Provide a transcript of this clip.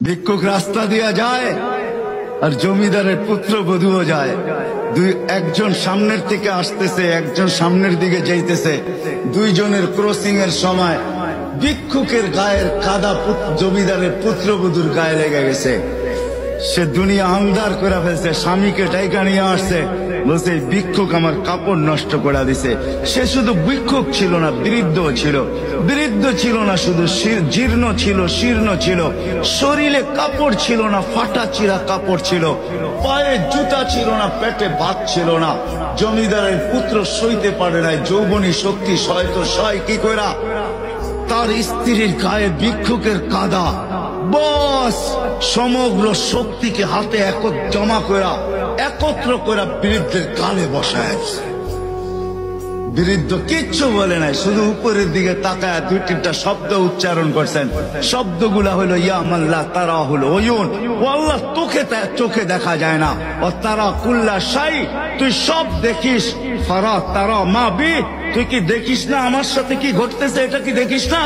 ভিক্ষুক রাস্তা দিয়া যায় আর জমিদারের পুত্রবধূও যায়। একজন সামনের থেকে আসতেছে, একজন সামনের দিকে যাইতেছে। দুইজনের ক্রসিং এর সময় ভিক্ষুকের গায়ের কাদা জমিদারের পুত্রবধূর গায়ে লেগে গেছে। সে দুনিয়া আন্ধার করে ফেলছে, স্বামীকে ডাইকা নিয়ে আসছে, বলছে ভিক্ষুক আমার কাপড় নষ্ট করে দিছে। সে শুধু ভিক্ষুক ছিল না, বৃদ্ধ ছিল। বৃদ্ধ ছিল না শুধু, জীর্ণ ছিল, শীর্ণ ছিল। শরীরে কাপড় ছিল না, ফাটা চিরা কাপড় ছিল। পায়ে জুতা ছিল না, পেটে ভাত ছিল না। জমিদারের পুত্র সইতে পারে নাই, যৌবনী শক্তি সয়তো সয় কি কইরা তার স্ত্রীর গায়ে ভিক্ষুকের কাদা। বস সমগ্র শক্তিকে হাতে জমা করা, একত্র করা বৃদ্ধের গালে বসায়। বৃদ্ধ কিচ্ছু বলে নাই, শুধু উপরের দিকে তাকায় দুই তিনটা শব্দ উচ্চারণ করছেন। শব্দগুলা হলো ইয়া মাল্লাহ তারা হলো ওয়ুন, ও আল্লাহ চোখে দেখা যায় না। ও তারা কুল্লা শাই, তুই সব দেখিস। ফারা তারা মা বি, তুই কি দেখিস না আমার সাথে কি ঘটতেছে? এটা কি দেখিস না?